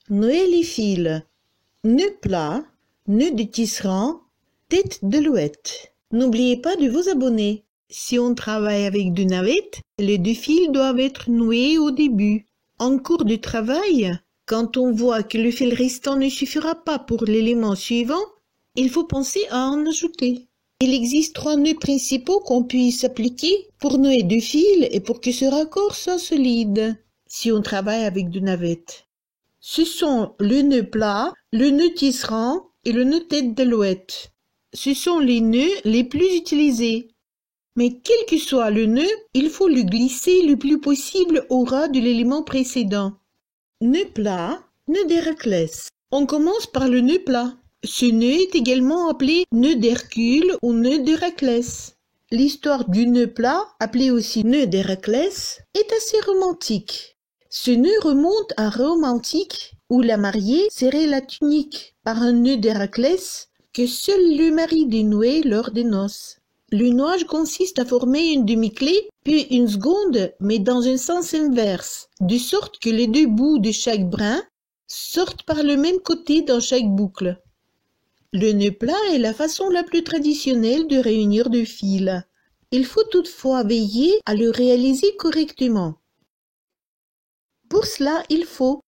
Nouez les fils. Nœud plat, nœud de tisserand, tête d'alouette. N'oubliez pas de vous abonner. Si on travaille avec deux navettes, les deux fils doivent être noués au début. En cours de travail, quand on voit que le fil restant ne suffira pas pour l'élément suivant, il faut penser à en ajouter. Il existe 3 nœuds principaux qu'on puisse appliquer pour nouer 2 fils et pour que ce raccord soit solide, si on travaille avec deux navettes. Ce sont le nœud plat, le nœud tisserand et le nœud tête d'alouette. Ce sont les nœuds les plus utilisés. Mais quel que soit le nœud, il faut le glisser le plus possible au ras de l'élément précédent. Nœud plat, nœud d'Héraclès. On commence par le nœud plat. Ce nœud est également appelé nœud d'Hercule ou nœud d'Héraclès. L'histoire du nœud plat, appelé aussi nœud d'Héraclès, est assez romantique. Ce nœud remonte à Rome antique, où la mariée serrait la tunique par un nœud d'Héraclès que seul le mari dénouait lors des noces. Le nouage consiste à former une demi-clé, puis une seconde, mais dans un sens inverse, de sorte que les 2 bouts de chaque brin sortent par le même côté dans chaque boucle. Le nœud plat est la façon la plus traditionnelle de réunir 2 fils. Il faut toutefois veiller à le réaliser correctement. Pour cela, il faut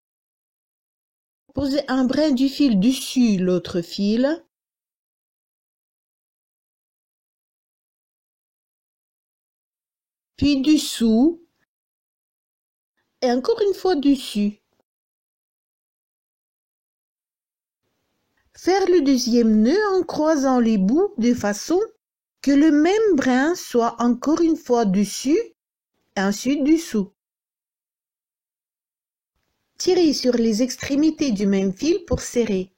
poser un brin du fil dessus l'autre fil, puis dessous, et encore une fois dessus. Faire le deuxième nœud en croisant les bouts de façon que le même brin soit encore une fois dessus et ensuite dessous. Tirez sur les extrémités du même fil pour serrer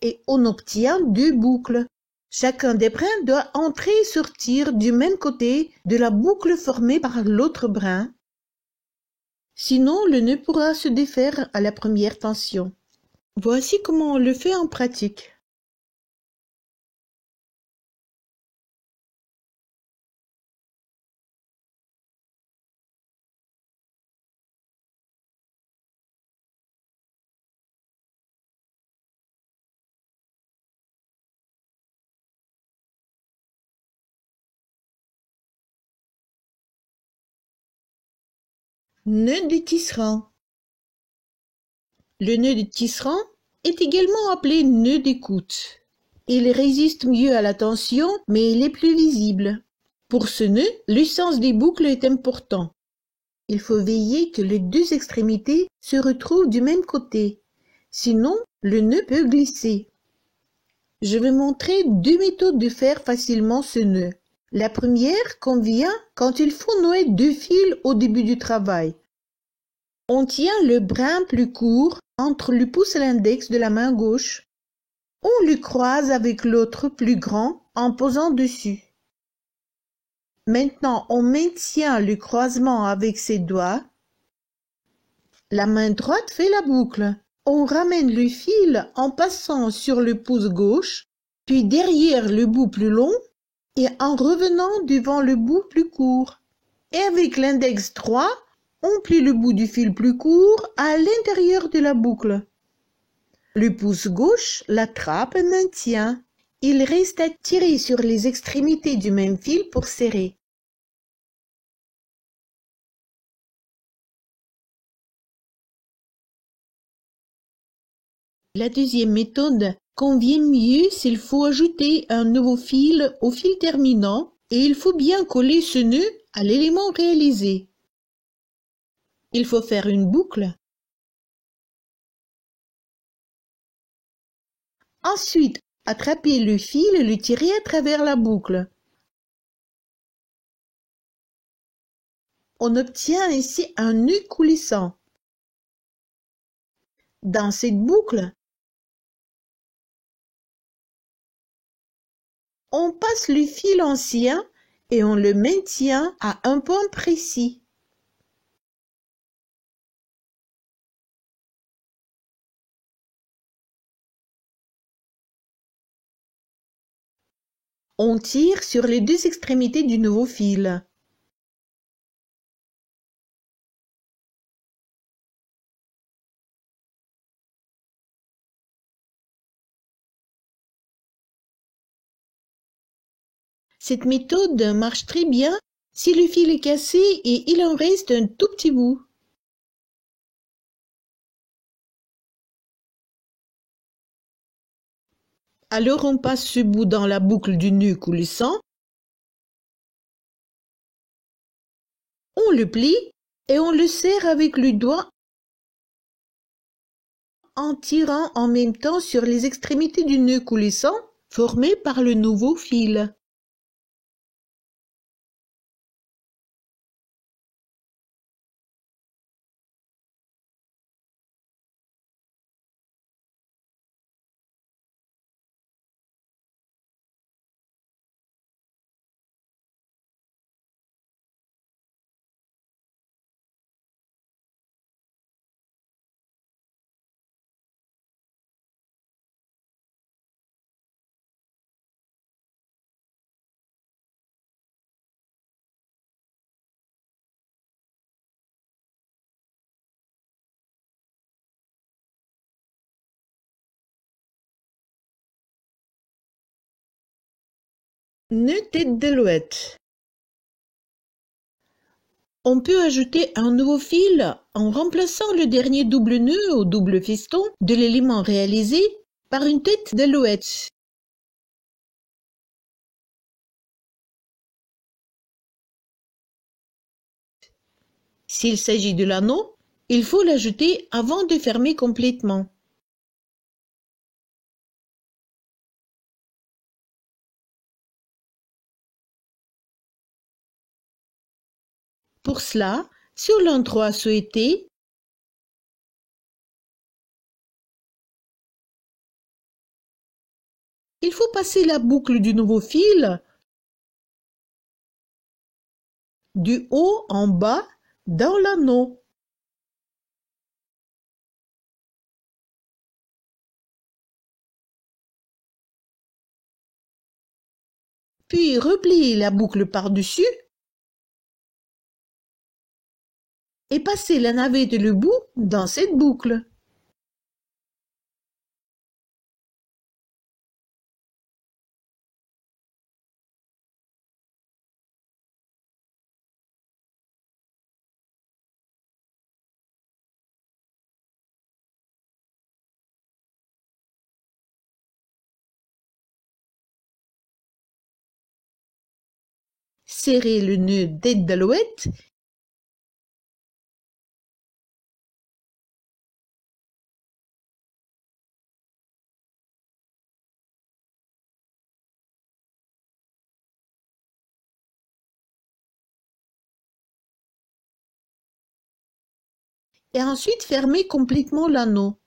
et on obtient 2 boucles. Chacun des brins doit entrer et sortir du même côté de la boucle formée par l'autre brin. Sinon, le nœud pourra se défaire à la première tension. Voici comment on le fait en pratique. Nœud de tisserand. Le nœud de tisserand est également appelé nœud d'écoute. Il résiste mieux à la tension, mais il est plus visible. Pour ce nœud, le sens des boucles est important. Il faut veiller que les 2 extrémités se retrouvent du même côté. Sinon, le nœud peut glisser. Je vais montrer 2 méthodes de faire facilement ce nœud. La première convient quand il faut nouer 2 fils au début du travail. On tient le brin plus court entre le pouce et l'index de la main gauche. On le croise avec l'autre plus grand en posant dessus. Maintenant, on maintient le croisement avec ses doigts. La main droite fait la boucle. On ramène le fil en passant sur le pouce gauche, puis derrière le bout plus long et en revenant devant le bout plus court. Et avec l'index droit, on plie le bout du fil plus court à l'intérieur de la boucle. Le pouce gauche l'attrape et maintient. Il reste à tirer sur les extrémités du même fil pour serrer. La deuxième méthode convient mieux s'il faut ajouter un nouveau fil au fil terminant et il faut bien coller ce nœud à l'élément réalisé. Il faut faire une boucle. Ensuite, attraper le fil et le tirer à travers la boucle. On obtient ainsi un nœud coulissant. Dans cette boucle, on passe le fil ancien et on le maintient à un point précis. On tire sur les 2 extrémités du nouveau fil. Cette méthode marche très bien si le fil est cassé et il en reste un tout petit bout. Alors on passe ce bout dans la boucle du nœud coulissant, on le plie et on le serre avec le doigt en tirant en même temps sur les extrémités du nœud coulissant formé par le nouveau fil. Nœud tête d'alouette. On peut ajouter un nouveau fil en remplaçant le dernier double nœud ou double feston de l'élément réalisé par une tête d'alouette. S'il s'agit de l'anneau, il faut l'ajouter avant de fermer complètement. Pour cela, sur l'endroit souhaité, il faut passer la boucle du nouveau fil du haut en bas dans l'anneau. Puis replier la boucle par-dessus et passer la navette et le bout dans cette boucle. Serrer le nœud tête d'alouette et ensuite fermer complètement l'anneau.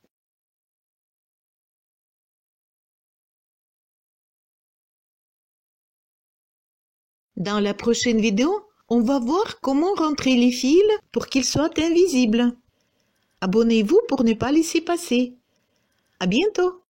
Dans la prochaine vidéo, on va voir comment rentrer les fils pour qu'ils soient invisibles. Abonnez-vous pour ne pas laisser passer. À bientôt!